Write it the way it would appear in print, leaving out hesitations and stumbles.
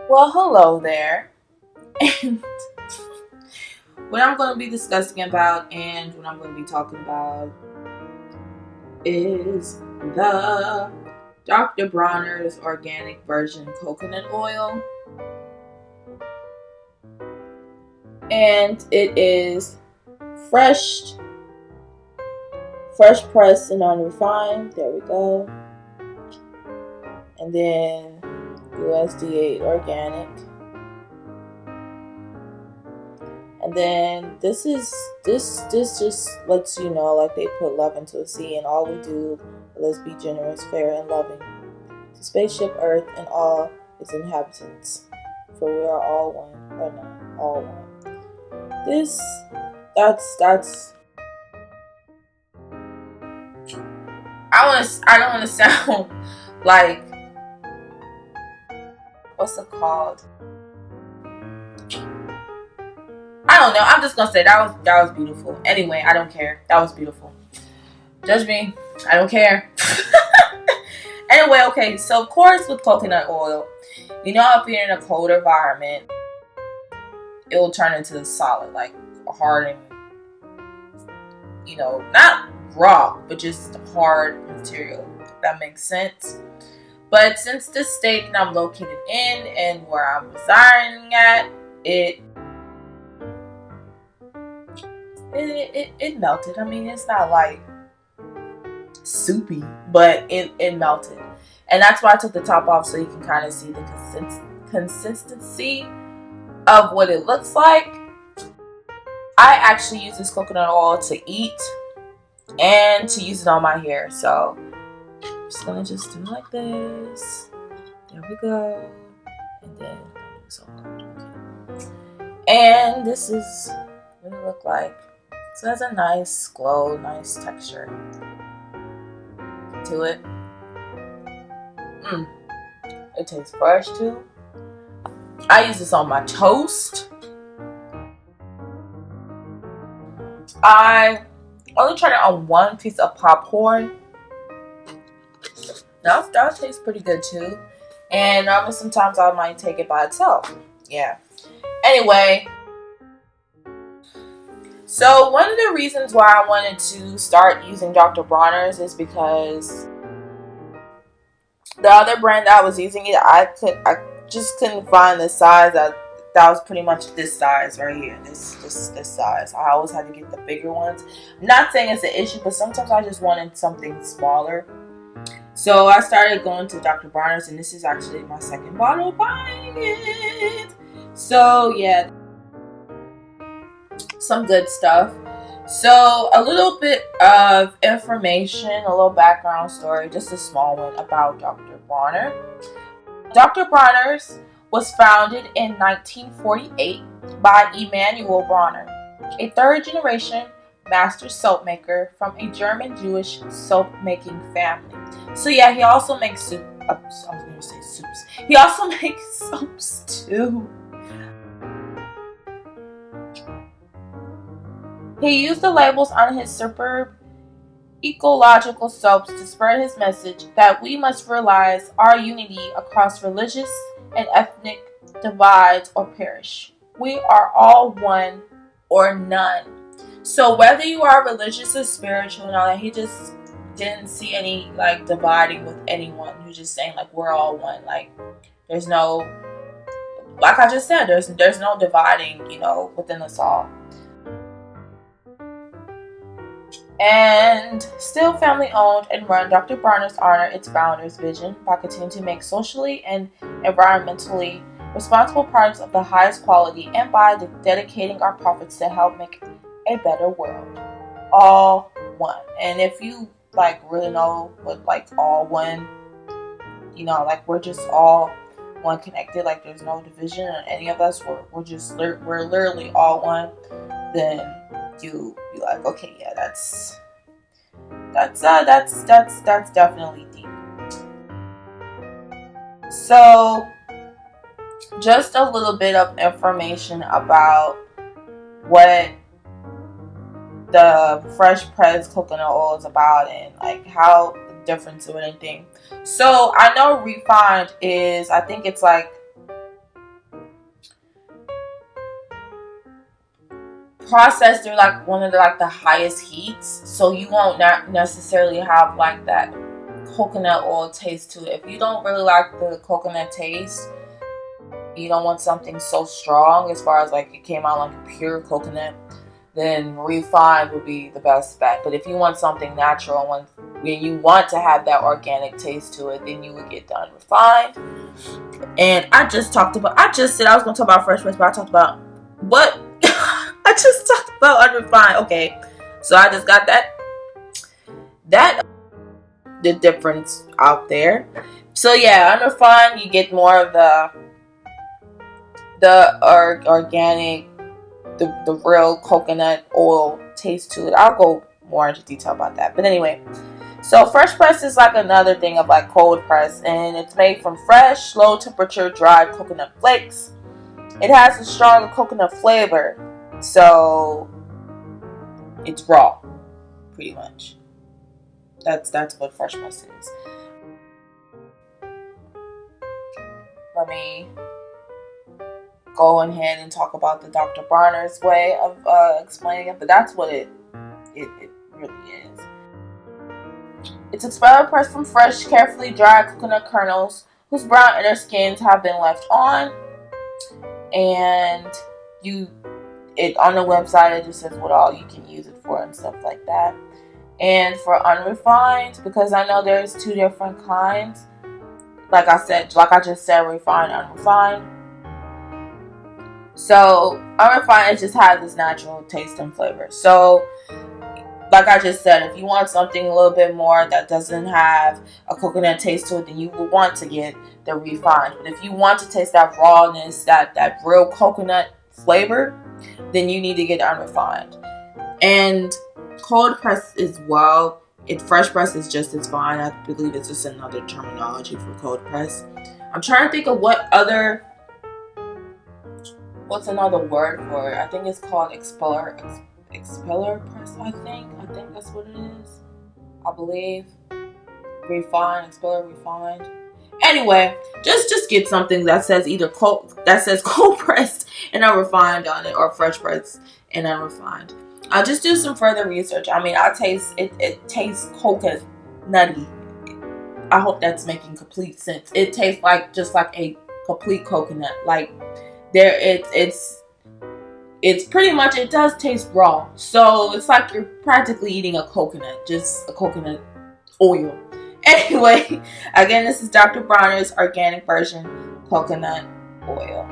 Well, hello there. And what I'm going to be discussing about and what I'm going to be talking about is the Dr. Bronner's organic virgin coconut oil. And it is fresh, pressed and unrefined. There we go. And then USDA organic. And then this just lets you know, like, they put love into the sea, and all we do, let's be generous, fair, and loving to spaceship Earth and all its inhabitants, for we are all one, or not all one. That's. I don't want to sound like, what's it called? I don't know. I'm just gonna say that was beautiful. Anyway, I don't care. That was beautiful. Judge me. I don't care. Anyway, okay. So of course with coconut oil, if you're in a cold environment, it will turn into solid, like hard and not rock, but just hard material. If that makes sense. But since the state that I'm located in and where I'm residing at, it melted. I mean, it's not like soupy, but it melted. And that's why I took the top off, so you can kind of see the consistency of what it looks like. I actually use this coconut oil to eat and to use it on my hair. So I'm just gonna do it like this. There we go. And then don't do so hard. Okay. And this is what it look like. So it has a nice glow, nice texture to it. It tastes fresh too. I use this on my toast. I only tried it on one piece of popcorn. That tastes pretty good too. And sometimes I might take it by itself. Yeah. Anyway, so one of the reasons why I wanted to start using Dr. Bronner's is because the other brand that I was using I just couldn't find the size that was pretty much this size right here. This size. I always had to get the bigger ones. I'm not saying it's an issue, but sometimes I just wanted something smaller. So I started going to Dr. Bronner's, and this is actually my second bottle buying it. So yeah, some good stuff. So a little bit of information, a little background story, just a small one about Dr. Bronner. Dr. Bronner's was founded in 1948 by Emanuel Bronner, a third-generation master soap maker from a German Jewish soap-making family. So yeah, he also makes soup. I was going to say soups. He also makes soaps too. He used the labels on his superb ecological soaps to spread his message that we must realize our unity across religious and ethnic divides or perish. We are all one or none. So whether you are religious or spiritual and all that, he just didn't see any like dividing with anyone. He was just saying like we're all one. Like there's no, like I just said, there's no dividing, within us all. And still family owned and run, Dr. Bronner's honor its founder's vision by continuing to make socially and environmentally responsible products of the highest quality, and by dedicating our profits to help make a better world. All one. And if you like really know what like all one, like we're just all one connected, like there's no division in any of us, we're literally all one, then you be like, okay, yeah, that's definitely deep. So just a little bit of information about what the fresh pressed coconut oil is about, and like how the difference of anything. So I know refined is, I think it's like processed through like one of the highest heats, so you won't not necessarily have like that coconut oil taste to it. If you don't really like the coconut taste, you don't want something so strong as far as like it came out like pure coconut, then refined would be the best bet. But if you want something natural, when you want to have that organic taste to it, then you would get the unrefined. And I just said I was going to talk about fresh press, but I talked about what? I just talked about unrefined. Okay, so I just got that the difference out there. So yeah, unrefined, you get more of the organic, the real coconut oil taste to it. I'll go more into detail about that. But anyway, so fresh press is like another thing of like cold press, and it's made from fresh, low temperature dried coconut flakes. It has a stronger coconut flavor, so it's raw, pretty much. That's what fresh press is. Let me go ahead and talk about the Dr. Bronner's way of explaining it, but that's what it really is. It's expeller pressed from fresh, carefully dried coconut kernels whose brown inner skins have been left on, and on the website it just says what all you can use it for and stuff like that. And for unrefined, because I know there's two different kinds, like I just said, refined, unrefined. So unrefined, it just has this natural taste and flavor. So like I just said, if you want something a little bit more that doesn't have a coconut taste to it, then you will want to get the refined. But if you want to taste that rawness, that real coconut flavor, then you need to get unrefined. And cold press as well. Fresh press is just as fine. I believe it's just another terminology for cold press. I'm trying to think of what's another word for it. I think it's called expeller press. I think that's what it is. I believe refined, expeller, refined. Anyway, just get something that says either cold pressed and unrefined on it, or fresh pressed and unrefined. I'll just do some further research. I mean, it tastes coconut nutty. I hope that's making complete sense. It tastes just like a complete coconut. Like it's pretty much, it does taste raw. So it's like you're practically eating a coconut, just a coconut oil. Anyway, again, this is Dr. Bronner's organic version coconut oil.